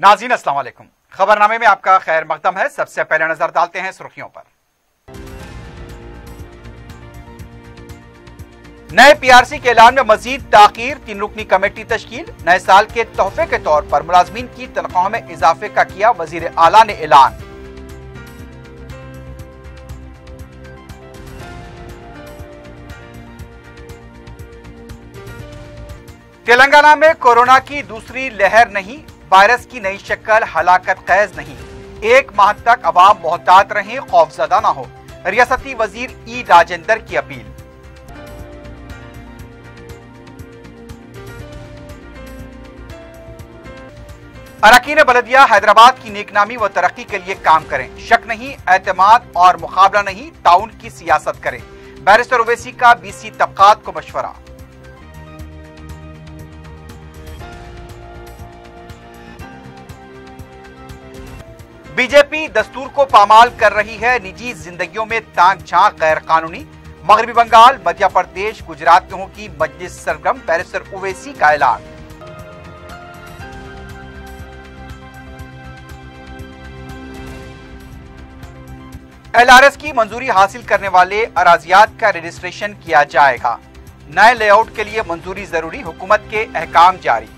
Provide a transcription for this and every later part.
नाज़रीन अस्सलाम वालेकुम। खबरनामे में आपका खैर मकदम है। सबसे पहले नजर डालते हैं सुर्खियों पर। नए पीआरसी के ऐलान में मजीद ताखीर, 3 रुकनी कमेटी तश्कील। नए साल के तोहफे के तौर पर मुलाजमीन की तनख्वाहों में इजाफे का किया वजीर आला ने ऐलान। तेलंगाना में कोरोना की दूसरी लहर नहीं, वायरस की नई शक्ल हलाकत खैज नहीं। 1 माह तक अवाम मोहतात रहें, खौफजदा न हो। रियासती वजीर ई राजेंद्र की अपील। अरकान बलदिया हैदराबाद की नेकनामी व तरक्की के लिए काम करें। शक नहीं, एतमाद और मुकाबला नहीं, ताउन की सियासत करें। बैरिस्टर ओवैसी का बीसी तबकात को मशवरा। बीजेपी दस्तूर को पामाल कर रही है, निजी जिंदगियों में ताक झांक गैर कानूनी। मगरबी बंगाल, मध्य प्रदेश, गुजरात में होगी मजलिस सरगर्म, बैरिस्टर ओवैसी का ऐलान। एलआरएस की मंजूरी हासिल करने वाले अराजियात का रजिस्ट्रेशन किया जाएगा। नए लेआउट के लिए मंजूरी जरूरी, हुकूमत के अहकाम जारी।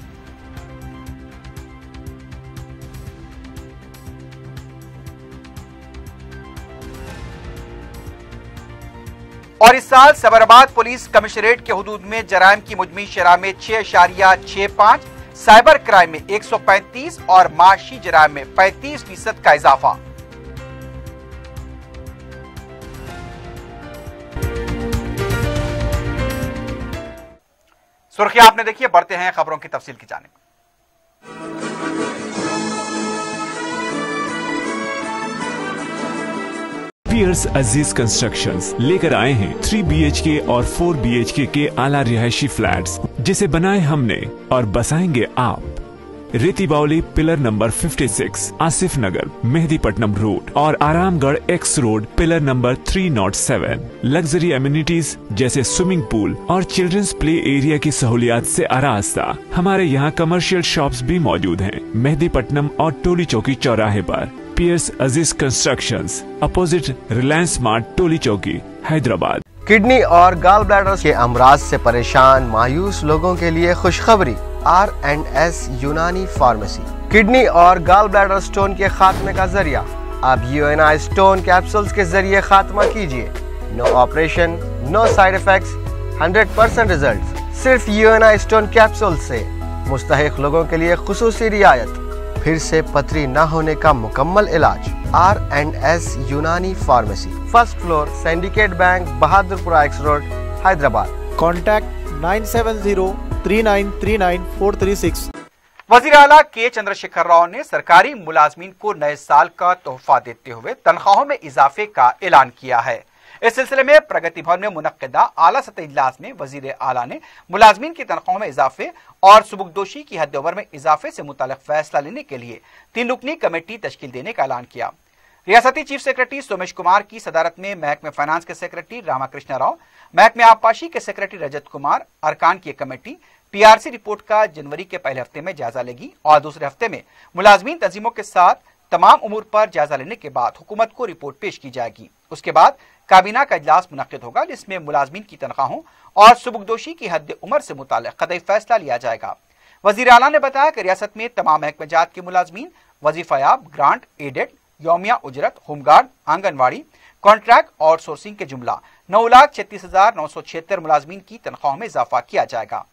और इस साल सबराबाद पुलिस कमिश्नरेट के हुदूद में जराइम की मुजमी शरह में 6.65, साइबर क्राइम में 135 और माशी जराइम में 35% का इजाफा। सुर्खियां आपने देखी है, बढ़ते हैं खबरों की तफसील की जानिब। पियर्स अजीज कंस्ट्रक्शंस लेकर आए हैं 3 BHK और 4 BHK के आला रिहायशी फ्लैट्स, जिसे बनाए हमने और बसाएंगे आप। रेती बावली पिलर नंबर 56, आसिफ नगर, मेहदीपट्टनम रोड और Aramghar x road pillar number 307। Luxury amenities जैसे स्विमिंग पूल और चिल्ड्रंस प्ले एरिया की सहूलियात से आरास्ता। हमारे यहाँ कमर्शियल शॉप्स भी मौजूद हैं, मेहदीपट्टनम और टोली चौकी चौराहे पर। पियर्स अजीज कंस्ट्रक्शंस, अपोजिट रिलायंस स्मार्ट, टोली चौकी, हैदराबाद। किडनी और गॉल ब्लैडर के अमराज से परेशान मायूस लोगों के लिए खुशखबरी। R&S यूनानी फार्मेसी किडनी और गॉल ब्लैडर स्टोन के खात्मे का जरिया। अब UNI स्टोन कैप्सूल्स के जरिए खात्मा कीजिए। No operation, no side effects, 100% result. सिर्फ UNI स्टोन कैप्सूल से मुस्तहिक लोगों के लिए खुसूसी रियायत। फिर से पथरी न होने का मुकम्मल इलाज। R&S यूनानी pharmacy, first floor, syndicate bank, Bahadurpura x road, Hyderabad. Contact 9703939436। वजीर आला के चंद्रशेखर राव ने सरकारी मुलाजमीन को नए साल का तोहफा देते हुए तनख्वाहों में इजाफे का ऐलान किया है। इस सिलसिले में प्रगति भवन में मुनक्किदा आला सतह इजलास में वजीर आला ने मुलाजमीन की तनख्वाहों में इजाफे और सुबुकदोशी की हद ओवर में इजाफे से मुताल्लिक फैसला लेने के लिए 3 रुकनी कमेटी तश्कील देने का ऐलान किया। रियासती चीफ सेक्रेटरी सोमेश कुमार की सदारत में महकमे फाइनेंस के सेक्रेटरी रामाकृष्ण राव, महकमे आबपाशी के सेक्रेटरी रजत कुमार अरकान की कमेटी पीआरसी रिपोर्ट का जनवरी के पहले हफ्ते में जायजा लेगी और दूसरे हफ्ते में मुलाजमीन तंजीमों के साथ तमाम उमूर पर जायजा लेने के बाद हुकूमत को रिपोर्ट पेश की जाएगी। उसके बाद काबीना का इजलास मुनक्किद होगा, जिसमें मुलाजमीन की तनख्वाहों और सुबुकदोशी की हद उम्र से मुताल्लिक कतई फैसला लिया जाएगा। वजीर आला ने बताया कि रियासत में तमाम महकमेजात के मुलाजमीन वजीफायाब, ग्रांट, एडेड, यौमिया उजरत, होमगार्ड, आंगनवाड़ी, कॉन्ट्रैक्ट और सोर्सिंग के जुमला 9,36,976 मुलाजमीन की तनख्वाहों में इजाफा किया जाएगा।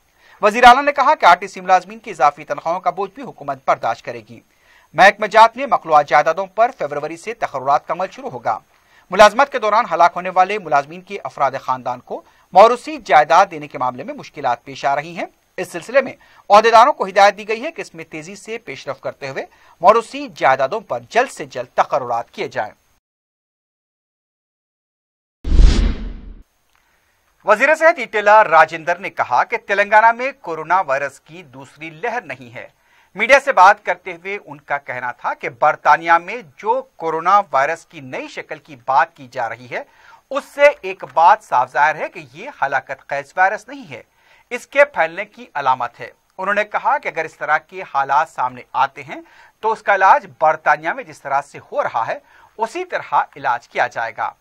वजीर आला ने कहा कि आरटीसी मुलाजमीन की इजाफी तनख्वाहों का बोझ भी हुकूमत बर्दाश्त करेगी। महकमेजात में मखलूआ जायदादों पर फरवरी से तकर्रुरात का अमल शुरू होगा। मुलाजमत के दौरान हलाक होने वाले मुलाजमीन के अफराद खानदान को मौरूसी जायदाद देने के मामले में मुश्किलात पेश आ रही हैं। इस सिलसिले में ओहदेदारों को हिदायत दी गई है कि इसमें तेजी से पेशरफ करते हुए मौरूसी जायदादों पर जल्द से जल्द तकर्रुरात किए जाएं। वजीर सेहत ईटेला राजेंद्र ने कहा कि तेलंगाना में कोरोना वायरस की दूसरी लहर नहीं है। मीडिया से बात करते हुए उनका कहना था कि बरतानिया में जो कोरोना वायरस की नई शक्ल की बात की जा रही है, उससे एक बात साफ जाहिर है कि ये हलाकत खैज वायरस नहीं है, इसके फैलने की अलामत है। उन्होंने कहा कि अगर इस तरह के हालात सामने आते हैं तो उसका इलाज बरतानिया में जिस तरह से हो रहा है उसी तरह इलाज किया जाएगा।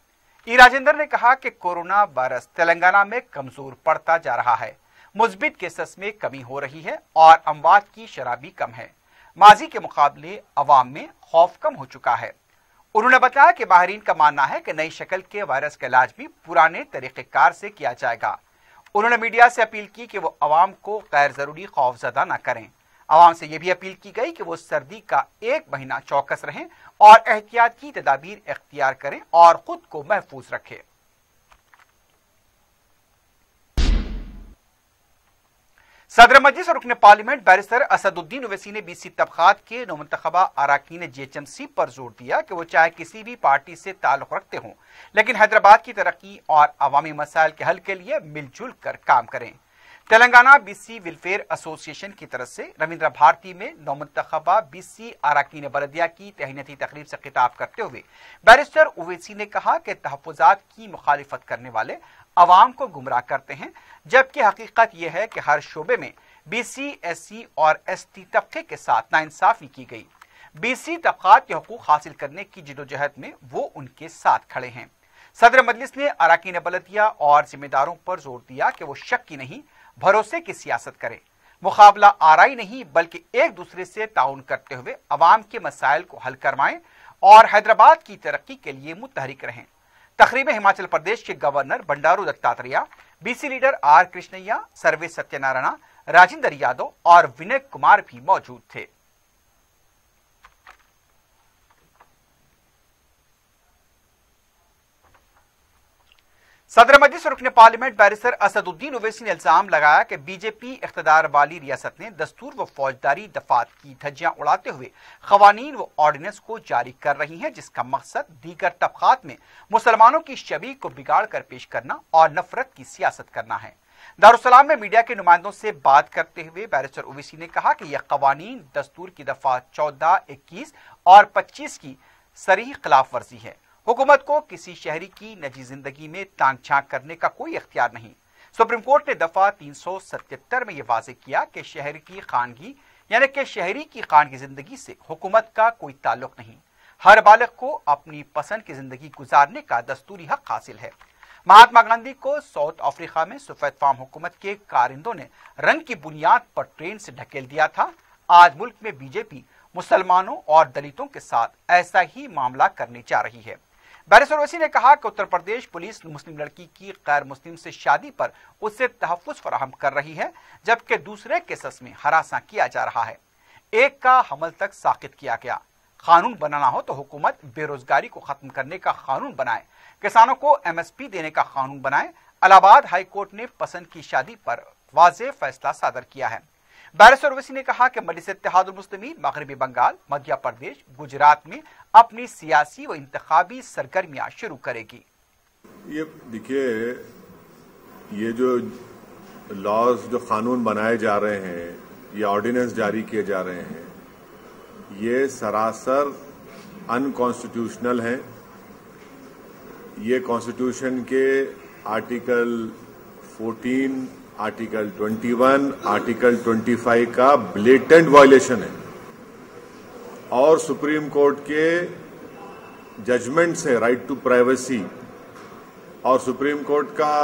ई राजेंद्र ने कहा कि कोरोना वायरस तेलंगाना में कमजोर पड़ता जा रहा है, मुस्बित केसेस में कमी हो रही है और अमवात की शरह भी कम है। माजी के मुकाबले अवाम में खौफ कम हो चुका है। उन्होंने बताया कि माहिरीन का मानना है कि नई शक्ल के वायरस का इलाज भी पुराने तरीक़ेकार से किया जाएगा। उन्होंने मीडिया से अपील की कि वो अवाम को गैर जरूरी खौफजदा न करें। अवाम से यह भी अपील की गई कि वो सर्दी का 1 महीना चौकस रहें और एहतियाती तदाबीर इख्तियार करें और खुद को महफूज रखें। सदर मजलिस और रुकन पार्लियामेंट बैरिस्टर असदुद्दीन ओवैसी ने बीसी तबकात के नौमुंतखबा अराकीन जीएचएमसी पर जोर दिया कि वो चाहे किसी भी पार्टी से ताल्लुक रखते हों, लेकिन हैदराबाद की तरक्की और अवामी मसाइल के हल के लिए मिलजुल कर काम करें। तेलंगाना बीसी वेलफेयर एसोसिएशन की तरफ से रविंद्र भारती में नौमुंतखबा बीसी अराकीन बलदिया की तहनीती तकरीब से खिताब करते हुए बैरिस्टर ओवैसी ने कहा कि तहफ़्फ़ुज़ात की मुखालिफत करने वाले अवाम को गुमराह करते हैं, जबकि हकीकत यह है कि हर शोबे में बीसी, एससी और एसटी तबके के साथ नाइंसाफी की गई। बीसी तबकात के हुकूक हासिल करने की जिदोजहद में वो उनके साथ खड़े हैं। सदर मजलिस ने अराकीन बलदिया और जिम्मेदारों पर जोर दिया कि वो शक की नहीं, भरोसे की सियासत करें, मुकाबला आराई नहीं बल्कि एक दूसरे से ताउन करते हुए अवाम के मसाइल को हल करवाएं और हैदराबाद की तरक्की के लिए मुतहरिक रहें। तकरीब में हिमाचल प्रदेश के governor Bandaru Dattatreya, BC leader R Krishnaiah, Sarve Satyanarayana, Rajendra Yadav और विनय कुमार भी मौजूद थे। सदर मजलिस और रुकन पार्लियामेंट बैरिस्टर असदुद्दीन ओवैसी ने इल्जाम लगाया कि बीजेपी इख्तिदार वाली रियासत ने दस्तूर व फौजदारी दफात की धज्जियां उड़ाते हुए खवानीन व ऑर्डिनेंस को जारी कर रही है, जिसका मकसद दीगर तबकात में मुसलमानों की छवि को बिगाड़ कर पेश करना और नफरत की सियासत करना है। दारुस्सलाम में मीडिया के नुमाइंदों से बात करते हुए बैरिस्टर ओवैसी ने कहा कि यह कवानीन दस्तूर की दफा 14, 21 और 25 की सरीह खिलाफ वर्जी है। हुकूमत को किसी शहरी की निजी जिंदगी में तांग झांक करने का कोई इख्तियार नहीं। सुप्रीम कोर्ट ने दफा 377 में यह वाज़ेह किया कि शहर की खानगी यानी कि शहरी की खानगी जिंदगी से हुकूमत का कोई ताल्लुक नहीं। हर बालिग को अपनी पसंद की जिंदगी गुजारने का दस्तूरी हक हासिल है। महात्मा गांधी को साउथ अफ्रीका में सफेद फार्म हुकूमत के कारिंदों ने रंग की बुनियाद पर ट्रेन से ढकेल दिया था। आज मुल्क में बीजेपी मुसलमानों और दलितों के साथ ऐसा ही मामला करने जा रही है। बैरिस्टर ओवैसी ने कहा कि उत्तर प्रदेश पुलिस मुस्लिम लड़की की गैर मुस्लिम से शादी पर उससे तहफ़्फ़ुज़ फराहम कर रही है, जबकि दूसरे केसेस में हरासा किया जा रहा है। एक का हमल तक साकित किया गया। कानून बनाना हो तो हुकूमत बेरोजगारी को खत्म करने का कानून बनाए, किसानों को MSP देने का कानून बनाए। इलाहाबाद हाई कोर्ट ने पसंद की शादी पर वाज़ेह फैसला सादर किया है। बैरिस्टर ओवैसी ने कहा कि मजलिस इत्तेहादुल मुस्लिमीन मगरबी बंगाल, मध्य प्रदेश, गुजरात में अपनी सियासी व इंतखाबी सरगर्मियां शुरू करेगी। ये देखिए, ये जो लॉज जो कानून बनाए जा रहे हैं, ये ऑर्डिनेंस जारी किए जा रहे हैं, ये सरासर अनकॉन्स्टिट्यूशनल हैं। ये कॉन्स्टिट्यूशन के आर्टिकल 14, आर्टिकल 21, आर्टिकल 25 का ब्लेटेंट वायलेशन है और सुप्रीम कोर्ट के जजमेंट से राइट टू प्राइवेसी और सुप्रीम कोर्ट का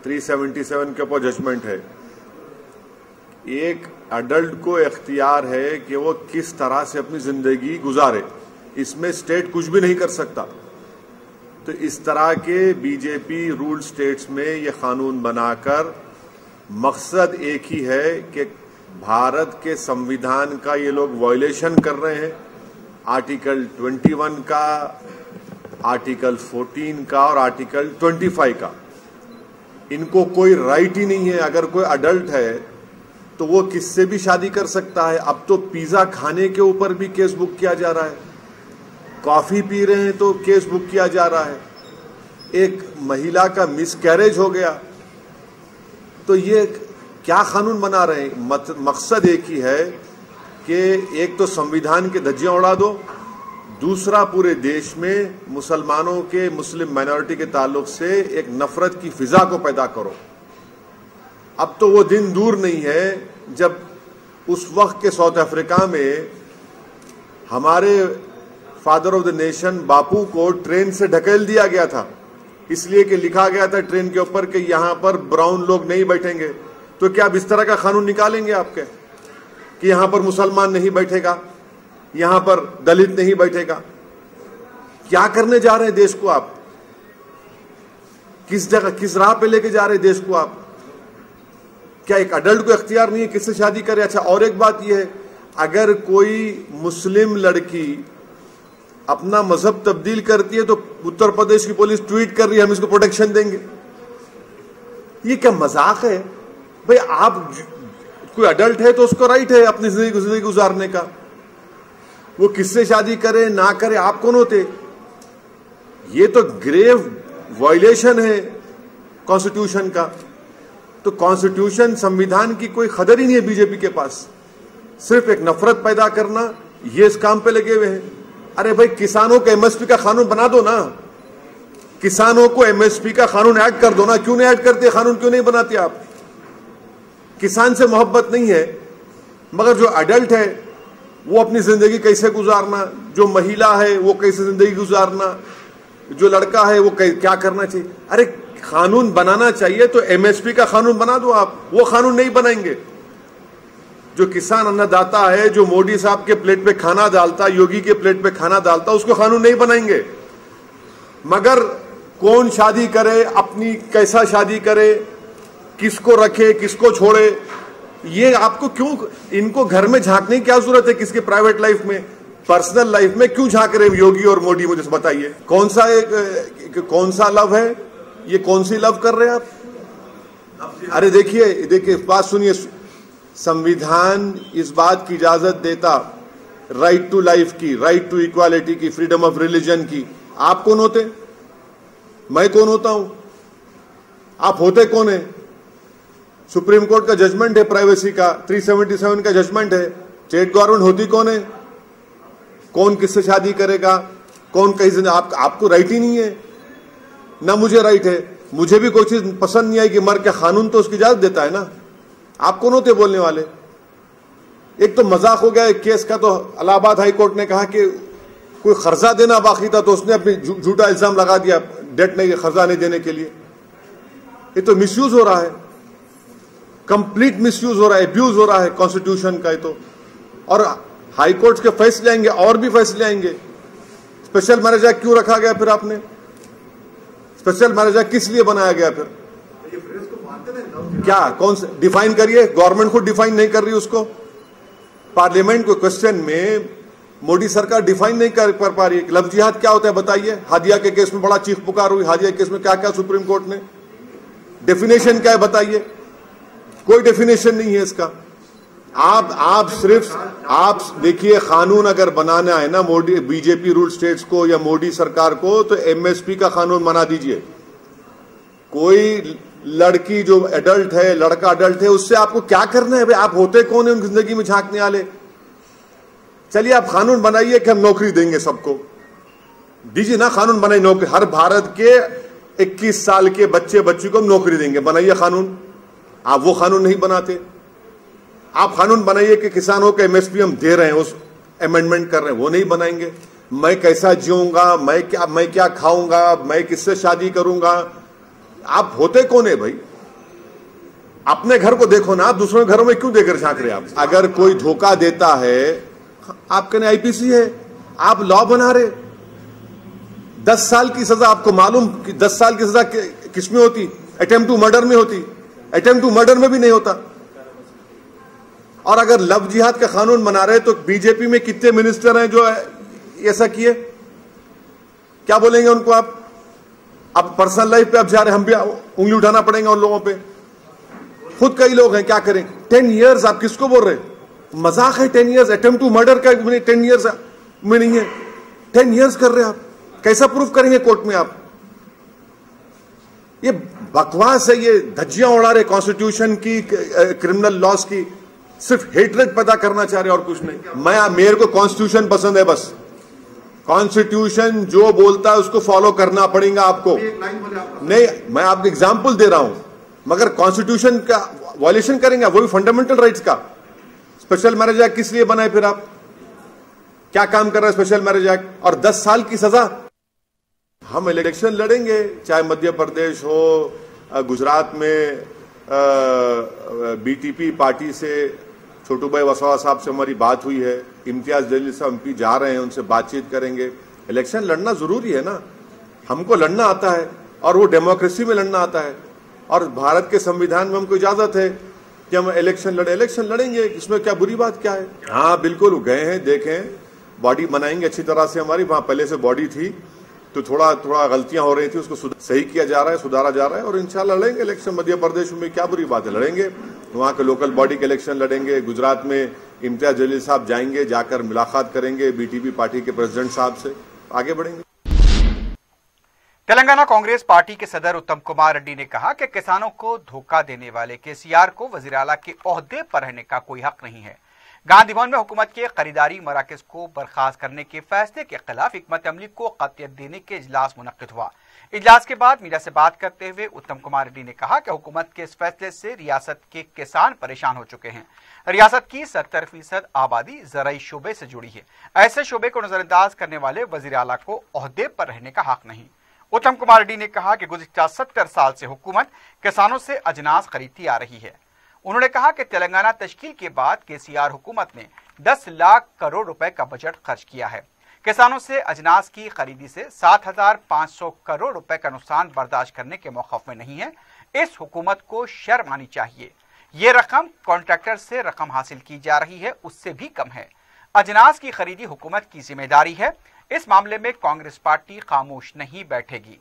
377 के ऊपर जजमेंट है। एक अडल्ट को इख्तियार है कि वो किस तरह से अपनी जिंदगी गुजारे, इसमें स्टेट कुछ भी नहीं कर सकता। तो इस तरह के बीजेपी रूल स्टेट्स में ये कानून बनाकर मकसद एक ही है कि भारत के संविधान का ये लोग वायलेशन कर रहे हैं। आर्टिकल 21 का, आर्टिकल 14 का और आर्टिकल 25 का। इनको कोई राइट ही नहीं है। अगर कोई अडल्ट है तो वो किससे भी शादी कर सकता है। अब तो पिज्जा खाने के ऊपर भी केस बुक किया जा रहा है, कॉफी पी रहे हैं तो केस बुक किया जा रहा है, एक महिला का मिसकैरेज हो गया तो ये क्या कानून बना रहे हैं। मकसद एक ही है कि एक तो संविधान के धज्जियां उड़ा दो, दूसरा पूरे देश में मुसलमानों के, मुस्लिम माइनॉरिटी के ताल्लुक से एक नफरत की फिजा को पैदा करो। अब तो वो दिन दूर नहीं है जब उस वक्त के साउथ अफ्रीका में हमारे फादर ऑफ द नेशन बापू को ट्रेन से ढकेल दिया गया था, इसलिए कि लिखा गया था ट्रेन के ऊपर कि यहां पर ब्राउन लोग नहीं बैठेंगे। तो क्या अब इस तरह का कानून निकालेंगे आपके कि यहां पर मुसलमान नहीं बैठेगा, यहां पर दलित नहीं बैठेगा? क्या करने जा रहे हैं देश को आप? किस जगह, किस राह पे लेके जा रहे हैं देश को आप? क्या एक अडल्ट को इख्तियार नहीं है किससे शादी करे? अच्छा, और एक बात यह है, अगर कोई मुस्लिम लड़की अपना मजहब तब्दील करती है तो उत्तर प्रदेश की पुलिस ट्वीट कर रही है हम इसको प्रोटेक्शन देंगे। ये क्या मजाक है भाई? आप कोई अडल्ट है तो उसको राइट है अपनी जिंदगी गुजारने का, वो किससे शादी करे ना करे, आप कौन होते? ये तो ग्रेव वायलेशन है कॉन्स्टिट्यूशन का। तो कॉन्स्टिट्यूशन, संविधान की कोई कदर ही नहीं है बीजेपी के पास, सिर्फ एक नफरत पैदा करना, ये इस काम पे लगे हुए हैं। अरे भाई, किसानों को एमएसपी का कानून बना दो ना, किसानों को एमएसपी का कानून ऐड कर दो ना। क्यों नहीं ऐड करते? कानून क्यों नहीं बनाते आप? किसान से मोहब्बत नहीं है, मगर जो अडल्ट है वो अपनी जिंदगी कैसे गुजारना, जो महिला है वो कैसे जिंदगी गुजारना, जो लड़का है वो क्या करना चाहिए। अरे कानून बनाना चाहिए तो एमएसपी का कानून बना दो आप। वो कानून नहीं बनाएंगे। जो किसान अन्नदाता है, जो मोदी साहब के प्लेट पे खाना डालता, योगी के प्लेट पे खाना डालता, उसको कानून नहीं बनाएंगे। मगर कौन शादी करे, अपनी कैसा शादी करे, किसको रखे किसको छोड़े, ये आपको क्यों, इनको घर में झांकने की क्या जरूरत है? किसके प्राइवेट लाइफ में, पर्सनल लाइफ में क्यों झांक रहे योगी और मोदी? मुझे बताइए कौन सा लव है ये? कौन सी लव कर रहे हैं आप? अरे देखिए बात सुनिए, संविधान इस बात की इजाजत देता राइट टू लाइफ की, राइट टू इक्वालिटी की, फ्रीडम ऑफ रिलीजन की। आप कौन होते? मैं कौन होता हूं? आप होते कौन है? सुप्रीम कोर्ट का जजमेंट है प्राइवेसी का, 377 का जजमेंट है। स्टेट गवर्नमेंट होती कौन है? कौन किससे शादी करेगा, कौन कहीं आपको राइट ही नहीं है ना, मुझे राइट है। मुझे भी कोई चीज पसंद नहीं आई कि मर के, कानून तो उसकी इजाजत देता है ना। आप कौन होते बोलने वाले? एक तो मजाक हो गया एक केस का, तो इलाहाबाद हाई कोर्ट ने कहा कि कोई खर्चा देना बाकी था तो उसने अपनी झूठा इल्जाम लगा दिया डेट नहीं, खर्चा नहीं देने के लिए। ये तो मिसयूज हो रहा है, कंप्लीट मिसयूज हो रहा है, एब्यूज हो रहा है कॉन्स्टिट्यूशन का। ये तो, और हाई कोर्ट के फैसले आएंगे और भी फैसले आएंगे। स्पेशल मैरिज एक्ट क्यों रखा गया फिर आपने? स्पेशल मैरिज एक्ट किस लिए बनाया गया फिर? क्या, कौन से डिफाइन करिए? गवर्नमेंट खुद डिफाइन नहीं कर रही उसको। पार्लियामेंट को क्वेश्चन में मोदी सरकार डिफाइन नहीं कर पा रही है। लव जिहाद क्या होता है बताइए? हादिया के केस में बड़ा चीख पुकार हुई, हादिया के केस में क्या क्या सुप्रीम कोर्ट ने डेफिनेशन क्या है बताइए? कोई डेफिनेशन नहीं है इसका। आप देखिए, कानून अगर बनाना है ना मोदी, बीजेपी रूल स्टेट्स को या मोदी सरकार को, तो एमएसपी का कानून बना दीजिए। कोई लड़की जो एडल्ट है, लड़का एडल्ट है, उससे आपको क्या करना है भाई? आप होते कौन है उनकी जिंदगी में झांकने वाले? चलिए आप कानून बनाइए कि हम नौकरी देंगे सबको, दीजिए ना कानून बनाइए, नौकरी हर भारत के 21 साल के बच्ची को हम नौकरी देंगे, बनाइए कानून। आप वो कानून नहीं बनाते। आप कानून बनाइए कि किसानों के एमएसपी हम दे रहे हैं, उस अमेंडमेंट कर रहे हैं, वो नहीं बनाएंगे। मैं कैसा जीऊंगा, मैं क्या खाऊंगा, मैं किससे शादी करूंगा? आप होते कौन है भाई? अपने घर को देखो ना, आप दूसरों के घरों में क्यों देकर झांक रहे आप? अगर कोई धोखा देता है, आप कहने आईपीसी है, आप लॉ बना रहे। 10 साल की सजा, आपको मालूम कि 10 साल की सजा किसमें होती? अटेम्प्ट टू मर्डर में होती। अटेम्प्ट टू मर्डर में भी नहीं होता। और अगर लव जिहाद का कानून बना रहे तो बीजेपी में कितने मिनिस्टर हैं जो ऐसा किए? क्या बोलेंगे उनको आप? अब पर्सनल लाइफ पे अब जा रहे, हम भी उंगली उठाना पड़ेगा उन लोगों पे। खुद कई लोग हैं, क्या करें? 10 इयर्स आप किसको बोल रहे? मजाक है 10 इयर्स? अटेम्प्ट टू मर्डर का 10 इयर्स में नहीं है, 10 इयर्स कर रहे हैं आप। कैसा प्रूफ करेंगे कोर्ट में आप? ये बकवास है, ये धज्जियां उड़ा रहे कॉन्स्टिट्यूशन की, क्रिमिनल लॉस की, सिर्फ हेटरेट पैदा करना चाह रहे और कुछ नहीं। मेरे को कॉन्स्टिट्यूशन पसंद है बस। कॉन्स्टिट्यूशन जो बोलता है उसको फॉलो करना पड़ेगा आपको। नहीं, मैं आपको एग्जाम्पल दे रहा हूं, मगर कॉन्स्टिट्यूशन का वायलेशन करेंगे, वो भी फंडामेंटल राइट्स का। स्पेशल मैरिज एक्ट किस लिए बनाए? फिर आप क्या काम कर रहे हैं स्पेशल मैरिज एक्ट? और 10 साल की सजा। हम इलेक्शन लड़ेंगे, चाहे मध्य प्रदेश हो, गुजरात में बीटीपी पार्टी से छोटू भाई वसवा साहब से हमारी बात हुई है, इम्तियाज जलील साहब एमपी जा रहे हैं, उनसे बातचीत करेंगे। इलेक्शन लड़ना जरूरी है ना, हमको लड़ना आता है और वो डेमोक्रेसी में लड़ना आता है, और भारत के संविधान में हमको इजाजत है कि हम इलेक्शन लड़ेंगे, इसमें क्या बुरी बात क्या है? हाँ बिल्कुल, गए हैं, देखें, बॉडी बनाएंगे अच्छी तरह से। हमारी वहां पहले से बॉडी थी तो थोड़ा गलतियां हो रही थी, उसको सही किया जा रहा है, सुधारा जा रहा है, और इंशाल्लाह लड़ेंगे इलेक्शन। मध्य प्रदेश में क्या बुरी बात है, लड़ेंगे। वहां के लोकल बॉडी के इलेक्शन लड़ेंगे। गुजरात में इम्तियाज जलील साहब जाएंगे, जाकर मुलाकात करेंगे बीटीपी पार्टी के प्रेसिडेंट साहब से, आगे बढ़ेंगे। तेलंगाना कांग्रेस पार्टी के सदर उत्तम कुमार रेड्डी ने कहा कि किसानों को धोखा देने वाले केसीआर को वजीर आला के ओहदे पर रहने का कोई हक नहीं है। गांधी भवन में हुकूमत के खरीदारी मराकज को बर्खास्त करने के फैसले के खिलाफ हिकमत अमली को कतियत देने के इजलास मुनक्किद हुआ। इजलास के बाद मीडिया से बात करते हुए उत्तम कुमार रेड्डी ने कहा कि हुकूमत के इस फैसले से रियासत के किसान परेशान हो चुके हैं। रियासत की 70% आबादी ज़राई शोबे से जुड़ी है। ऐसे शोबे को नजरअंदाज करने वाले वजीर आला को ओहदे पर रहने का हक नहीं। उत्तम कुमार रेड्डी ने कहा कि गुज़िश्ता 70 साल से हुकूमत किसानों से अजनास खरीदती आ रही है। उन्होंने कहा कि तेलंगाना तश्कील के बाद केसीआर हुकूमत ने 10 लाख करोड़ रुपए का बजट खर्च किया है। किसानों से अजनास की खरीदी से 7,500 करोड़ रुपए का नुकसान बर्दाश्त करने के मौक़िफ़ में नहीं है। इस हुकूमत को शर्म आनी चाहिए। ये रकम कॉन्ट्रैक्टर से रकम हासिल की जा रही है, उससे भी कम है। अजनास की खरीदी हुकूमत की जिम्मेदारी है। इस मामले में कांग्रेस पार्टी खामोश नहीं बैठेगी।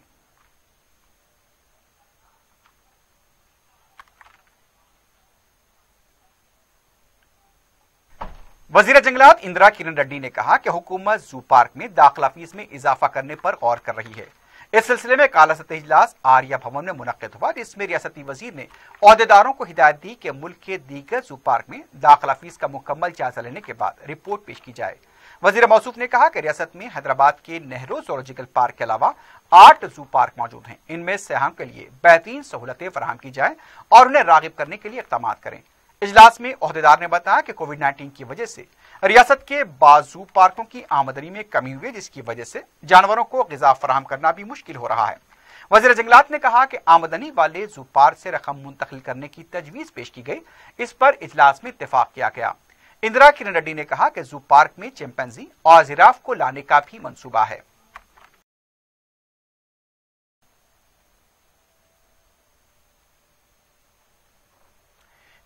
वजीर जंगलात इंदिरा किरण रेड्डी ने कहा कि हुकूमत जू पार्क में दाखिला फीस में इजाफा करने पर गौर कर रही है। इस सिलसिले में काला सतह इजलास आर्या भवन में मुनक्किद हुआ, जिसमें रियासती वजीर ने ओहदेदारों को हिदायत दी कि मुल्क के दीगर जू पार्क में दाखिला फीस का मुकम्मल जायजा लेने के बाद रिपोर्ट पेश की जाए। वजीर मौसूफ ने कहा कि रियासत में हैदराबाद के नेहरू ज़ूलॉजिकल पार्क के अलावा 8 जू पार्क मौजूद हैं। इनमें सयाहों के लिए बेहतरीन सहूलतें फराहम की जाए और उन्हें रागिब करने के लिए इक़दाम करें। इजलास में ओहदेदार ने बताया कि कोविड-19 की वजह से रियासत के बाजू पार्कों की आमदनी में कमी हुई, जिसकी वजह से जानवरों को ग़िज़ा फराहम करना भी मुश्किल हो रहा है। वज़ीर जंगलात ने कहा कि आमदनी वाले जू पार्क से रकम मुंतकिल करने की तजवीज़ पेश की गई। इस पर इजलास में इत्तेफाक किया गया। इंदिरा किरण रेड्डी ने कहा कि जू पार्क में चिंपैंजी और जिराफ को लाने का भी मंसूबा है।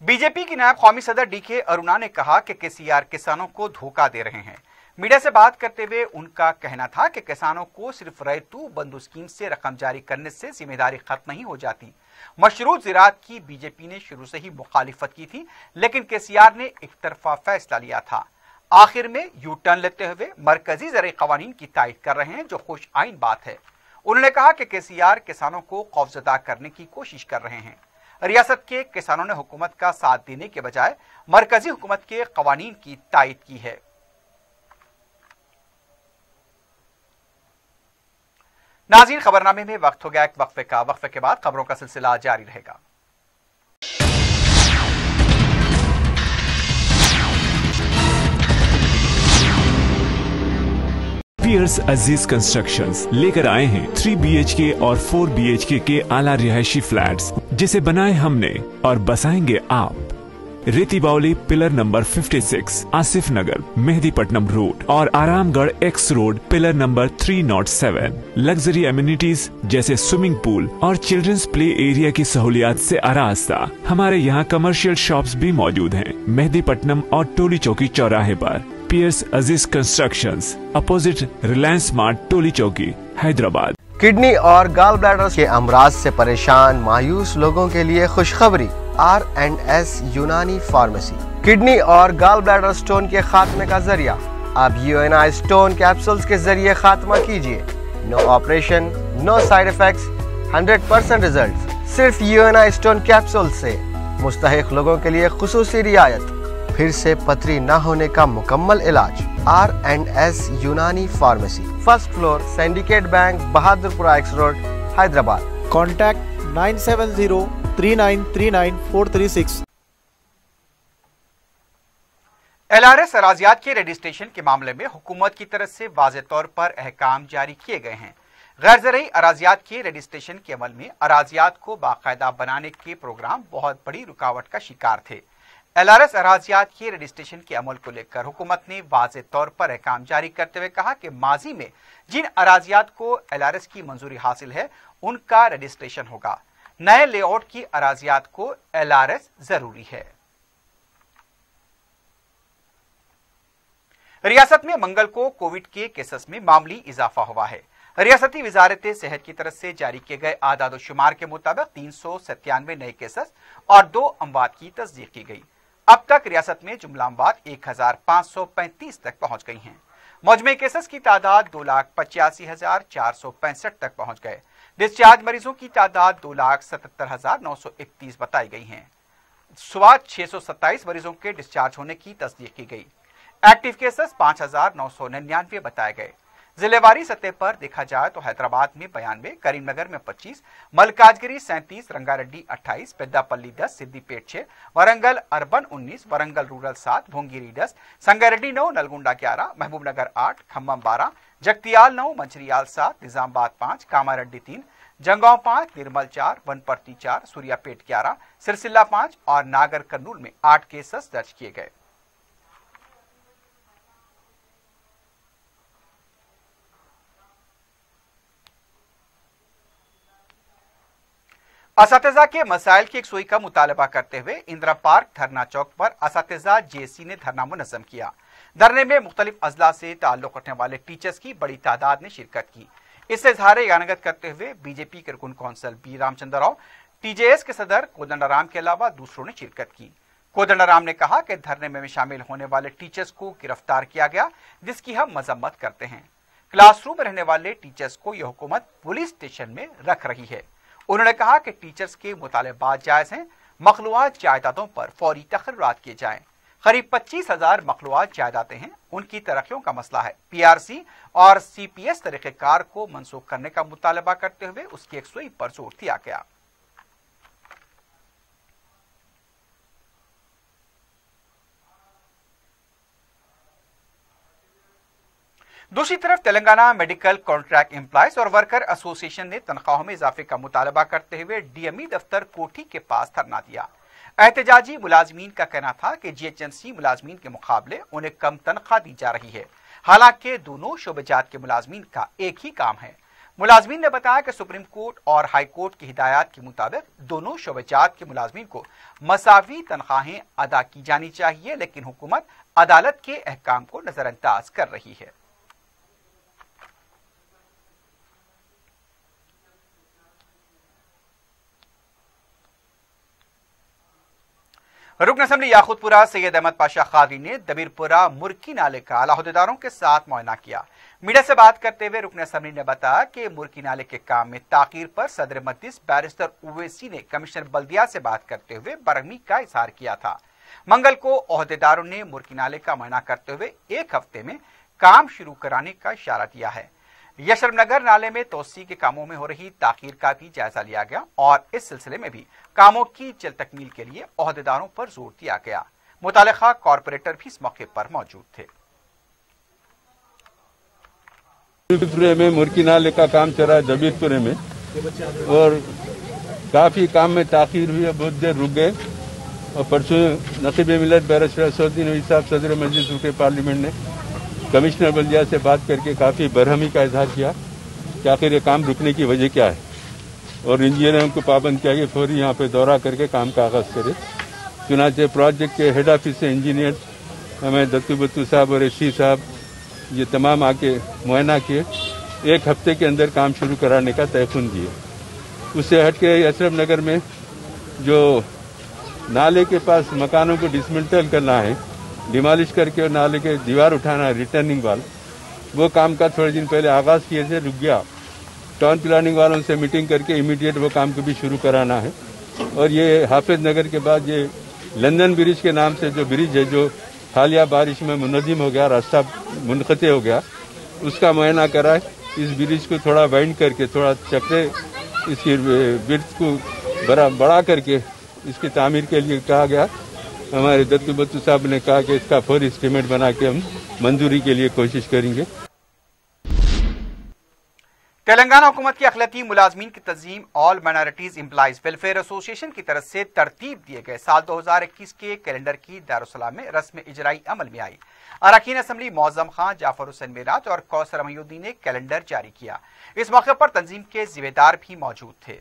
बीजेपी की नायब कौमी सदर डीके अरुणा ने कहा कि केसीआर किसानों को धोखा दे रहे हैं। मीडिया से बात करते हुए उनका कहना था कि किसानों को सिर्फ रैतू बंधु स्कीम से रकम जारी करने से जिम्मेदारी खत्म नहीं हो जाती। मशरूत ज़राअत की बीजेपी ने शुरू से ही मुखालिफत की थी, लेकिन केसीआर ने एक तरफा फैसला लिया था। आखिर में यू टर्न लेते हुए मरकजी ज़राई क़वानीन की तायद कर रहे हैं, जो खुश आइन बात है। उन्होंने कहा कि केसीआर किसानों को खौफजदा करने की कोशिश कर रहे हैं। रियासत के किसानों ने हुकूमत का साथ देने के बजाय मरकजी हुकूमत के क़वानीन की तायद की है। नाज़रीन, खबरनामे में वक्त हो गया एक वक्फे का। वक्फे के बाद खबरों का सिलसिला जारी रहेगा। पियर्स अजीज कंस्ट्रक्शंस लेकर आए हैं 3 BHK और 4 BHK के आला रिहायशी फ्लैट्स, जिसे बनाए हमने और बसाएंगे आप। रेती बावली पिलर नंबर 56, आसिफ नगर, मेहदीपट्टनम रोड और Aramghar x road pillar number 307। Luxury amenities जैसे स्विमिंग पूल और चिल्ड्रंस प्ले एरिया की सहूलियात से आरास्ता। हमारे यहाँ कमर्शियल शॉप्स भी मौजूद हैं मेहदीपट्टनम और टोली चौकी चौराहे पर। पियर्स अजीज कंस्ट्रक्शंस, अपोजिट रिलायंस मार्ट, टोली चौकी, हैदराबाद। किडनी और गाल ब्लैडर के अमराज से परेशान मायूस लोगों के लिए खुशखबरी। R&S यूनानी फार्मेसी किडनी और गाल ब्लैडर स्टोन के खात्मे का जरिया। अब UNI स्टोन कैप्सूल्स के जरिए खात्मा कीजिए। No operation, no side effects, 100% result. सिर्फ UNI स्टोन कैप्सूल से मुस्तहिक लोगों के लिए खुसूसी रियायत। फिर से पथरी न होने का मुकम्मल इलाज। R&S यूनानी pharmacy, first floor, syndicate bank, Bahadurpura x road, Hyderabad. Contact 970-3939-436। LRS अराजियात के रजिस्ट्रेशन के मामले में हुकूमत की तरफ से वाज़ेह तौर पर अहकाम जारी किए गए हैं। गैर ज़रई अराजियात के रजिस्ट्रेशन के अमल में अराजियात को बाकायदा बनाने के प्रोग्राम बहुत बड़ी रुकावट का शिकार थे। LRS अराजियात के रजिस्ट्रेशन के अमल को लेकर हुकूमत ने वाज़ेह तौर पर अहकाम जारी करते हुए कहा कि माजी में जिन अराजियात को LRS की मंजूरी हासिल है उनका रजिस्ट्रेशन होगा। नए लेआउट की अराजियात को LRS जरूरी है। रियासत में मंगल को कोविड के केसेस में मामूली इजाफा हुआ है। रियासती वजारत सेहत की तरफ से जारी किए गए आदाद-ओ-शुमार के मुताबिक 397 नए केसेस और 2 अमवात की तस्दीक की गई। अब तक रियासत में जुमला अमवात 1535 तक पहुंच गई हैं। मजमूई केसेस की तादाद 2,85,465 तक पहुंच गए। डिस्चार्ज मरीजों की तादाद 2,77,931 बताई गई है। सुबह 627 मरीजों के डिस्चार्ज होने की तस्दीक की गई। एक्टिव केसेस 5,999 बताए गए। जिलेवारी सतह पर देखा जाए तो हैदराबाद में 92, करीमनगर में 25, मलकाजगिरी 37, रंगारेड्डी 28, पेद्दापल्ली 10, सिद्दीपेट 6, वरंगल अर्बन 19, वरंगल रूरल 7, भोंगिरी 10, संगारेड्डी 9, नलगुंडा 11, महबूबनगर 8, खम्मम 12, जगतियाल 9, मंचिरियाल 7, निजामाबाद 5, कामारेड्डी 3, जंगांव 5, निर्मल 4, वनपर्ती 4, सूर्यापेट 11, सिरसिल्ला 5 और नागर कर्नूल में 8 केसेस दर्ज किए गए। असातिज़ा के मसाइल की यकसुई का मुतालबा करते हुए इंदिरा पार्क धरना चौक पर असातिज़ा जेसी ने धरना मुनज़्ज़म किया। धरने में मुख्तलिफ अजला से ताल्लुक़ रखने वाले टीचर्स की बड़ी तादाद ने शिरकत की। इससे इज़हार यानगत करते हुए बीजेपी के रुकन council B Ramchandra Rao, TJS के सदर कोदंडाराम के अलावा दूसरों ने शिरकत की। कोदंडाराम ने कहा कि धरने में शामिल होने वाले टीचर्स को गिरफ्तार किया गया, जिसकी हम मजम्मत करते हैं। क्लासरूम में रहने वाले टीचर्स को यह हुकूमत पुलिस स्टेशन में रख रही है। उन्होंने कहा कि टीचर्स के मुतालबात जायज हैं, मखलूआत जायदादों पर फौरी तखर्रुरात किए जाएं। करीब 25,000 मखलूआत जायदादें हैं, उनकी तरक्कियों का मसला है। PRC और CPS तरीक़ेकार को मनसूख करने का मुतालबा करते हुए उसकी यकसुई पर जोर दिया गया। दूसरी तरफ तेलंगाना मेडिकल कॉन्ट्रैक्ट एम्प्लॉयज और वर्कर एसोसिएशन ने तनख्वाहों में इजाफे का मुतालबा करते हुए DME दफ्तर कोठी के पास धरना दिया। एहतजाजी मुलाजमीन का कहना था कि GHMC मुलाजमीन के मुकाबले उन्हें कम तनख्वाह दी जा रही है, हालांकि दोनों शोबेजात के मुलाजमीन का एक ही काम है। मुलाजमीन ने बताया कि सुप्रीम कोर्ट और हाई कोर्ट की हिदायत के मुताबिक दोनों शोबेजात के मुलाजमीन को मसावी तनख्वाहें अदा की जानी चाहिए, लेकिन हुकूमत अदालत के अहकाम को नजरअंदाज कर रही है। रुकन असम्बली याकूतपुरा सैयद अहमद पाशा खादी ने दबीरपुरा मुर्की नाले का अहदेदारों के साथ मुआयना किया। मीडिया से बात करते हुए रुकन असम्बली ने बताया कि मुर्की नाले के काम में ताकीर पर सदर मजलिस बैरिस्टर उवैसी ने कमिश्नर बल्दिया से बात करते हुए बरहमी का इजहार किया था। मंगल को अहदेदारों ने मुर्की नाले का मुआयना करते हुए 1 हफ्ते में काम शुरू कराने का इशारा दिया है। यशरफनगर नाले में तोसी के कामों में हो रही ताखीर का भी जायजा लिया गया और इस सिलसिले में भी कामों की जल्द तकमील के लिए अहदेदारों पर जोर दिया गया। मुतालिका कॉरपोरेटर भी इस मौके पर मौजूद थे। जबीरपुरे में मुर्की नाले का काम चल रहा है जबीरपुरे में, और काफी काम में ताखीर हुई है, बहुत देर रुक गए। और परसों नकीब मिलत बैरिस्टर असदुद्दीन ओवैसी साहब सदर मजलिस रुकन पार्लियामेंट ने कमिश्नर बल्दिया से बात करके काफ़ी बरहमी का इजहार किया कि आखिर ये काम रुकने की वजह क्या है, और इंजीनियरों को पाबंद किया कि फौरी यहाँ पे दौरा करके काम का आगाज़ करे। चुनाचे प्रोजेक्ट के हेड ऑफिस से इंजीनियर हमें दत्तू बत्तू साहब और SC साहब ये तमाम आके मुआयना किए, 1 हफ्ते के अंदर काम शुरू कराने का तयफुन दिए। उससे हट के अशरफ नगर में जो नाले के पास मकानों को डिसमेंटल करना है, डिमॉलिश करके और नाले के दीवार उठाना, रिटर्निंग वाल, वो काम का थोड़े दिन पहले आगाज किए थे, रुक गया। टाउन प्लानिंग वालों से मीटिंग करके इमीडिएट वो काम को भी शुरू कराना है। और ये हाफिज नगर के बाद ये लंदन ब्रिज के नाम से जो ब्रिज है, जो हालिया बारिश में मुनज़्ज़िम हो गया, रास्ता मुनक़ते हो गया, उसका मुआयना कराए। इस ब्रिज को थोड़ा वाइंड करके, थोड़ा चक्रे इसकी ब्रिज को बढ़ा करके इसकी तामीर के लिए कहा गया। हमारे दत्तू बत्तू साहब ने कहा कि इसका फौरी एस्टीमेट बना के हम मंजूरी के लिए कोशिश करेंगे। तेलंगाना हुकूमत की अखिलती मुलाजमीन की तंजीम all minorities employees welfare association की तरफ से तरतीब दिए गए साल 2021 के कैलेंडर की दारुसलाम में रस्म इजराई अमल में आई। अरकान असम्बली मौजम खान, जाफर हुसैन मेराज और कौसर मयूद्दीन ने कैलेंडर जारी किया। इस मौके पर तंजीम के जिम्मेदार भी मौजूद थे।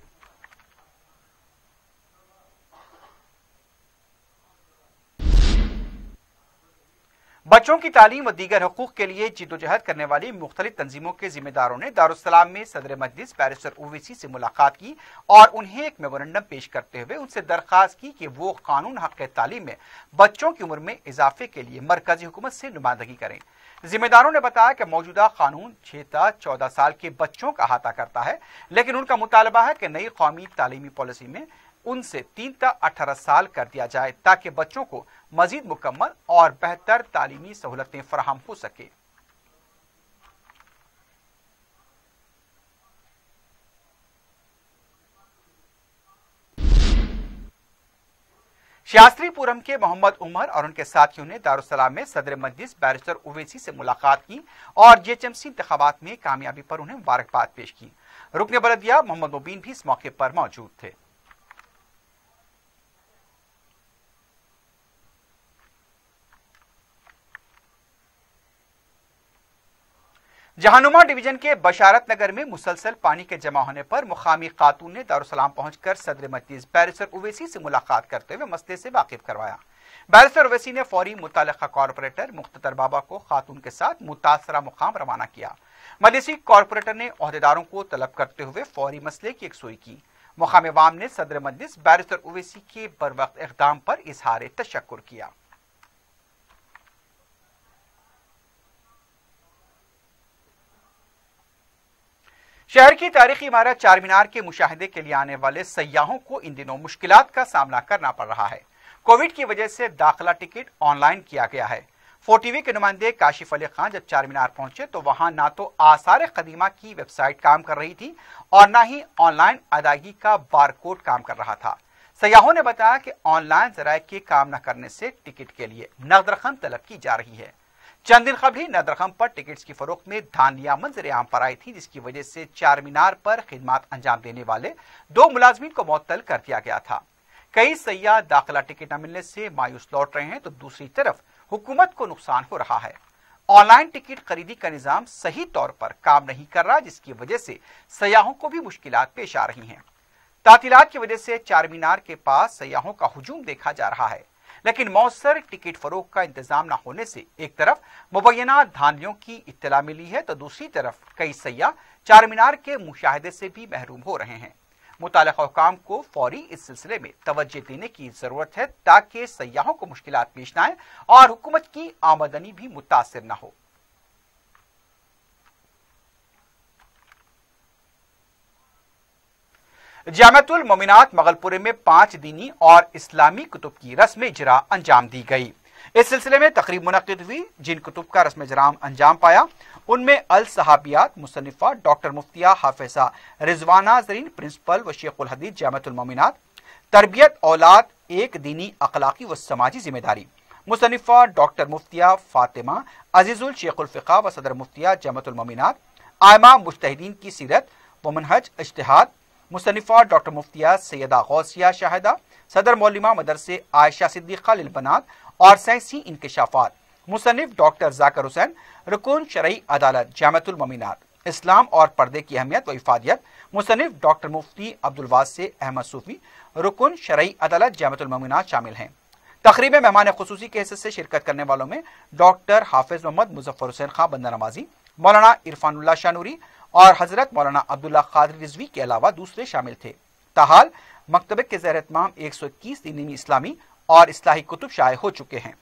बच्चों की तालीम व दीगर हकूक के लिए जिद्दोजहद करने वाली मुख्तलिफ तंजीमों के जिम्मेदारों ने दारुस्सलाम में सदर मजलिस बैरिस्टर ओवैसी से मुलाकात की और उन्हें एक मेमोरेंडम पेश करते हुए उनसे दरख्वास्त की कि वो कानून हक तालीम में बच्चों की उम्र में इजाफे के लिए मरकजी हुकूमत से नुमाइंदगी करें। जिम्मेदारों ने बताया कि मौजूदा कानून 6 से 14 साल के बच्चों का अहाता करता है, लेकिन उनका मुतालबा है कि नई कौमी तालीमी पॉलिसी में उनसे 3 से 18 साल कर दिया जाए ताकि बच्चों को मजीद मुकम्मल और बेहतर तालीमी सहूलतें फराहम हो सके। शास्त्रीपुरम के मोहम्मद उमर और उनके साथियों ने दारुस्सलाम में सदर मजलिस बैरिस्टर ओवैसी से मुलाकात की और जीएचएमसी इंतखाबात में कामयाबी पर उन्हें मुबारकबाद पेश की। रुकन बलदिया मोहम्मद मुबीन भी इस मौके पर मौजूद थे। जहानुमा डिवीजन के बशारत नगर में मुसलसल पानी के जमा होने पर मुकामी खातून ने दारुसलाम पहुंचकर सदर मजलिस बैरिस्टर ओवैसी से मुलाकात करते हुए मसले से वाकिफ करवाया। बैरिस्टर ओवैसी ने फौरी मुताल्लिका कॉरपोरेटर मुख्तदर बाबा को खातून के साथ मुतासरा मुकाम रवाना किया। मजलिसी कॉरपोरेटर ने ओहदेदारों को तलब करते हुए फौरी मसले की यकसुई की। मुकामी अवाम ने सदर मजलिस बैरिस्टर ओवैसी के बरवक्त इक़दाम पर इजहार तशक्कुर किया। शहर की तारीखी इमारत चार मीनार के मुशाहिदे के लिए आने वाले सयाहों को इन दिनों मुश्किलात का सामना करना पड़ रहा है। कोविड की वजह से दाखिला टिकट ऑनलाइन किया गया है। 4TV के नुमाइंदे काशिफ अली खान जब चार मीनार पहुंचे तो वहां ना तो आसार कदीमा की वेबसाइट काम कर रही थी और ना ही ऑनलाइन अदायगी का बारकोड काम कर रहा था। सयाहों ने बताया कि ऑनलाइन जराये के काम न करने से टिकट के लिए नकद रकम तलब की जा रही है। चंद दिन कबल ही नकद रकम पर टिकट्स की फरोख्त में धांधलियां मंजर आम पर आई थी, जिसकी वजह से चार मीनार पर खिदमत अंजाम देने वाले 2 मुलाजमीन को मुअत्तल कर दिया गया था। कई सयाह दाखिला टिकट न मिलने से मायूस लौट रहे हैं तो दूसरी तरफ हुकूमत को नुकसान हो रहा है। ऑनलाइन टिकट खरीदी का निजाम सही तौर पर काम नहीं कर रहा, जिसकी वजह से सयाहों को भी मुश्किलात पेश आ रही हैं। तातीलात की वजह से चार मीनार के पास सयाहों का हुजूम देखा जा रहा है, लेकिन मौसर टिकट फरोख्त का इंतजाम न होने से एक तरफ मुबैना धांधलियों की इत्तला मिली है तो दूसरी तरफ कई सयाह चार मीनार के मुशाहिदे से भी महरूम हो रहे हैं। मुताल्लिका हुकाम को फौरी इस सिलसिले में तवज्जो देने की जरूरत है ताकि सयाहों को मुश्किलात पेश न आए और हुकूमत की आमदनी भी मुतासिर न हो। जामिअतुल मोमिनात मगलपुरे में 5 दीनी और इस्लामी कुतुब की रस्म इजरा अंजाम दी गई। इस सिलसिले में तकरीब मुनक्किद हुई। जिन कुतुब का रस्म इजरा अंजाम पाया उनमें अल सहाबियात मुसन्निफा डॉक्टर मुफ्तिया हाफिजा रिजवाना जरीन प्रिंसिपल व शेखुल हदीस जामिअतुल मोमिनात, तरबियत औलाद एक दीनी अखलाकी व समाजी जिम्मेदारी मुसन्निफा डॉक्टर मुफ्तिया फातिमा अजीजुल शेखुल फिक़ा व सदर मुफ्तिया जामिअतुल मोमिनात, आइमा मुज्तहिदीन की सीरत व मनहज इज्तिहाद मुसन्निफा डॉक्टर मुफ्तिया सैयदा गौसिया शाहिदा, सदर मौलिमा मदरसे आयशा सिद्दीक़ा लिल बनात और साइंसी इंकिशाफात मुसन्निफ डॉक्टर जाकिर हुसैन, रुकुन शरई अदालत जामिअतुल मोमिनात, इस्लाम और पर्दे की अहमियत व इफादियत मुसन्निफ डॉक्टर मुफ्ती अब्दुल वासे अहमद सूफी, रुकुन शरई अदालत जामिअतुल मोमिनात शामिल हैं। तकरीब में मेहमान खुसूसी के हिस्से से शिरकत करने वालों में डॉक्टर हाफिज मोहम्मद मुजफ्फर हुसैन खां बंदा नवाजी, मौलाना इरफानुल्लाह शानूरी और हजरत मौलाना अब्दुल्ला कादरी रिजवी के अलावा दूसरे शामिल थे। ताहाल मकतबे के ज़ेर एहतमाम 121 दीनी इस्लामी और इस्लाही कुतुब शाये हो चुके हैं।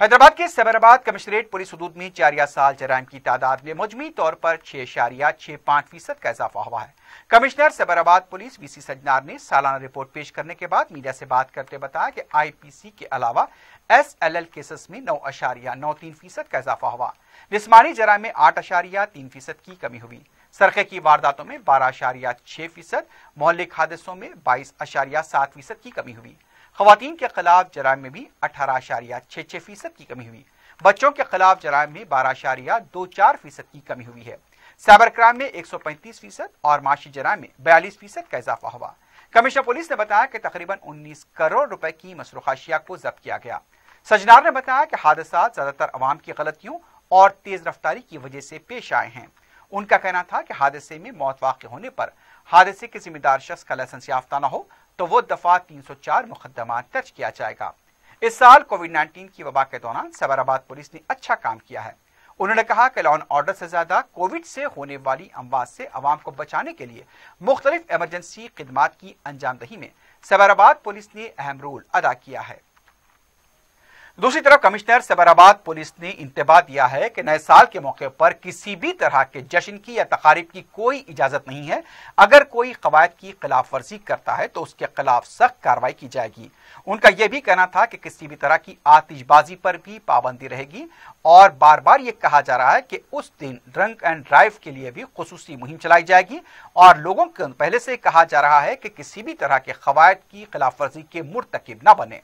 हैदराबाद के सैबराबाद कमिश्नरेट पुलिस हदूद में जारिया साल जराइम की तादाद में मजमूई तौर पर 6.65% का इजाफा हुआ है। Commissioner Cyberabad police VC Sajjanar ने सालाना रिपोर्ट पेश करने के बाद मीडिया से बात करते बताया कि IPC के अलावा SLL केसेस में 9.93% का इजाफा हुआ। जिस्मानी जराइम में 8.3% की कमी हुई। सरखे की वारदातों में 12.6%, मोहल्ले हादसों में 22.7% की कमी हुई। खवातीन के खिलाफ जराइम में भी 18.66% की कमी हुई। बच्चों के खिलाफ जराइम में 12.24% की कमी हुई है। साइबर क्राइम में 135% और माशी जराइम में 42% का इजाफा हुआ। कमिश्नर पुलिस ने बताया कि तकरीबन 19 करोड़ रुपए की मसरूफ अशिया को जब्त किया गया। सजनार ने बताया कि हादसा ज्यादातर अवाम की गलतियों और तेज रफ्तारी की वजह से पेश आए हैं। उनका कहना था कि हादसे में मौत वाक़ होने पर हादसे के जिम्मेदार शख्स का लाइसेंस याफ्ता न हो तो वो दफा 304 मुकदमा दर्ज किया जाएगा। इस साल कोविड-19 की वबा के दौरान सैबराबाद पुलिस ने अच्छा काम किया है। उन्होंने कहा कि लॉ एंड ऑर्डर से ज्यादा कोविड से होने वाली अमवात से अवाम को बचाने के लिए मुख्तलिफ इमरजेंसी खिदमात की अंजामदही में सैबराबाद पुलिस ने अहम रोल अदा किया है। दूसरी तरफ कमिश्नर सैबराबाद पुलिस ने इंतबाह दिया है कि नए साल के मौके पर किसी भी तरह के जश्न की या तकारीब की कोई इजाजत नहीं है। अगर कोई कवायद की खिलाफ वर्जी करता है तो उसके खिलाफ सख्त कार्रवाई की जाएगी। उनका यह भी कहना था कि किसी भी तरह की आतिशबाजी पर भी पाबंदी रहेगी और बार बार ये कहा जा रहा है कि उस दिन ड्रंक एंड ड्राइव के लिए भी खुसूसी मुहिम चलाई जाएगी और लोगों को पहले से कहा जा रहा है कि किसी भी तरह के कवायद की खिलाफ वर्जी के मुर्तकिब न बने।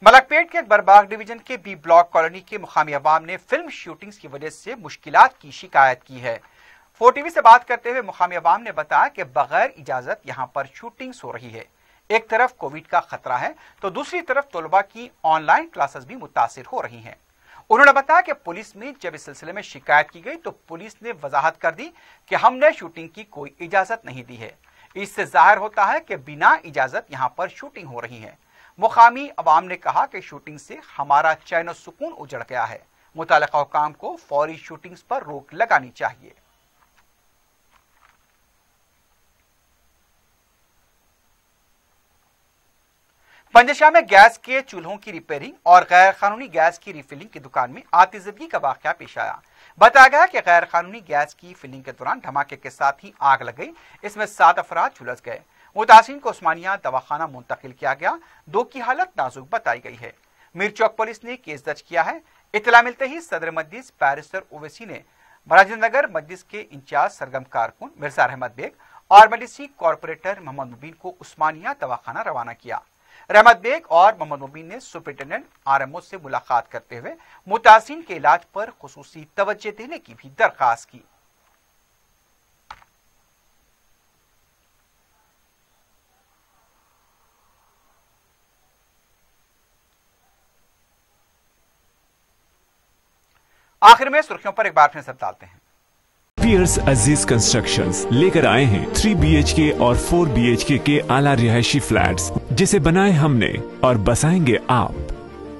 मलकपेट के अकबरबाग डिवीजन के बी ब्लॉक कॉलोनी के मुकामी अवाम ने फिल्म शूटिंग्स की वजह से मुश्किलात की शिकायत की है। 4TV से बात करते हुए मुकामी अवाम ने बताया कि बगैर इजाजत यहां पर शूटिंग्स हो रही है। एक तरफ कोविड का खतरा है तो दूसरी तरफ तलबा की ऑनलाइन क्लासेस भी मुतासिर हो रही हैं। उन्होंने बताया कि पुलिस में जब इस सिलसिले में शिकायत की गई तो पुलिस ने वजाहत कर दी कि हमने शूटिंग की कोई इजाजत नहीं दी है। इससे जाहिर होता है कि बिना इजाजत यहां पर शूटिंग हो रही है। मुकामी अवाम ने कहा कि शूटिंग से हमारा चैन और सुकून उजड़ गया है। मुताल्लिका हुकाम को फौरी शूटिंग्स पर रोक लगानी चाहिए। पंजशाह में गैस के चूल्हों की रिपेयरिंग और गैर कानूनी गैस की रिफिलिंग की दुकान में आतिशबाजी का वाकया पेश आया। बताया गया कि गैर कानूनी गैस की फिलिंग के दौरान धमाके के साथ ही आग लग गई। इसमें 7 अफराद झुलस गए। मुतासिन को उस्मानिया दवाखाना मुंतकिल किया गया। 2 की हालत नाजुक बताई गई है। मीर चौक पुलिस ने केस दर्ज किया है। इत्तला मिलते ही सदर मजलिस बैरिस्टर ओवैसी ने राजेंद्रनगर मजलिस के इंचार्ज सरगम कारकुन मिर्जा रहमत बेग और मजलिसी कॉरपोरेटर मोहम्मद मुबीन को उस्मानिया दवाखाना रवाना किया। रहमत बेग और मोहम्मद मुबीन ने सुपरिटेंडेंट RMO से मुलाकात करते हुए मुतासिन के इलाज पर खुसूसी तवज्जो देने की भी दरखास्त की। आखिर में सुर्खियों पर एक बार फिर नजर डालते हैं। पियर्स अजीज कंस्ट्रक्शंस लेकर आए हैं 3 BHK और 4 BHK के आला रिहायशी फ्लैट्स, जिसे बनाए हमने और बसाएंगे आप।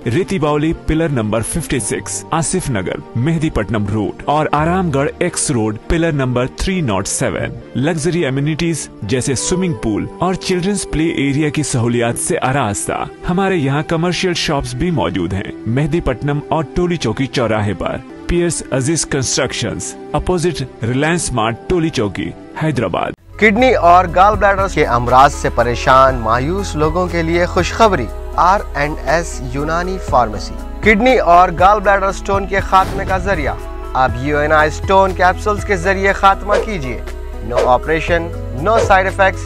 रेती बावली पिलर नंबर 56, आसिफ नगर, मेहदीपट्टनम रोड और Aramghar X road pillar number 307। Luxury amenities जैसे स्विमिंग पूल और चिल्ड्रंस प्ले एरिया की सहूलियात से आरास्ता। हमारे यहाँ कमर्शियल शॉप्स भी मौजूद हैं मेहदीपट्टनम और टोली चौकी चौराहे पर। पियर्स अजीज कंस्ट्रक्शंस, अपोजिट रिलायंस मार्ट, टोली चौकी, हैदराबाद। किडनी और गॉल ब्लैडर के अमराज से परेशान मायूस लोगों के लिए खुशखबरी। R&S यूनानी फार्मेसी किडनी और गॉल ब्लैडर स्टोन के खात्मे का जरिया। अब UNI स्टोन कैप्सूल्स के जरिए खात्मा कीजिए। No operation, no side effects,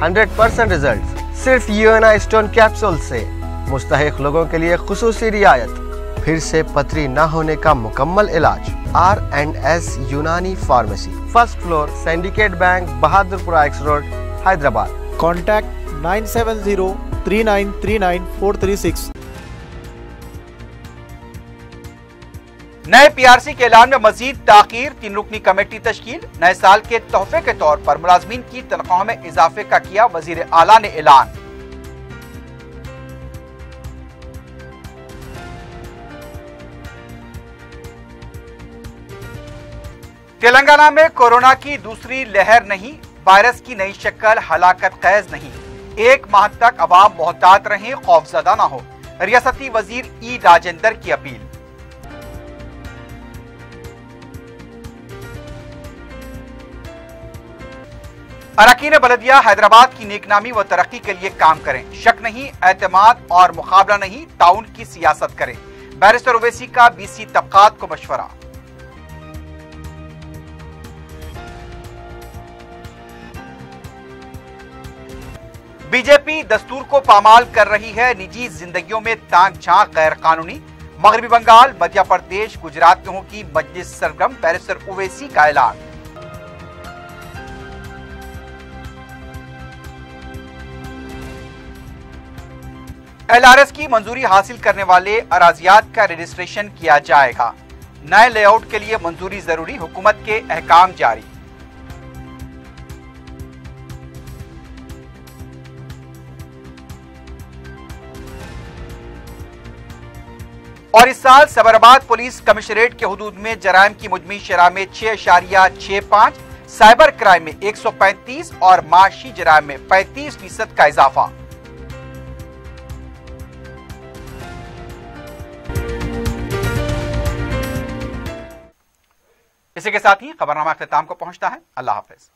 100% result. सिर्फ UNI स्टोन कैप्सूल से मुस्तहिक लोगों के लिए खुसूसी रियायत। फिर से पथरी न होने का मुकम्मल इलाज। R&S यूनानी pharmacy, first floor, syndicate bank, Bahadurpura X road, Hyderabad. Contact 9703939 नए PRC के ऐलान में मजीद ताखीर। 3 रुकनी कमेटी तश्कील। नए साल के तोहफे के तौर पर मुलाजमीन की तनख्वाह में इजाफे का किया वजीर आला ने ऐलान। तेलंगाना में कोरोना की दूसरी लहर नहीं, वायरस की नई शक्ल हलाकत खैज नहीं। 1 माह तक अवाम मोहतात रहें, खौफजदा न हो। रियासती वजीर E राजेंद्र की अपील। अरकान बलदिया हैदराबाद की नेकनामी व तरक्की के लिए काम करें। शक नहीं, एतमाद और मुकाबला नहीं, ताउन की सियासत करें। बैरिस्टर ओवैसी का BC तबकात को मशवरा। बीजेपी दस्तूर को पामाल कर रही है, निजी जिंदगियों में ताक झांक गैर कानूनी। मगरबी बंगाल, मध्य प्रदेश, गुजरात में होगी मजलिस सरगर्म, बैरिस्टर ओवैसी का ऐलान। LRS की मंजूरी हासिल करने वाले अराजियात का रजिस्ट्रेशन किया जाएगा। नए लेआउट के लिए मंजूरी जरूरी, हुकूमत के अहकाम जारी। और इस साल सबराबाद पुलिस कमिश्नरेट के हुदूद में जराइम की मुजमी शरह में 6.65, साइबर क्राइम में 135 और माशी जराइम में 35% का इजाफा। इसी के साथ ही खबरनामा अख्ताम को पहुंचता है। अल्लाह हाफिज।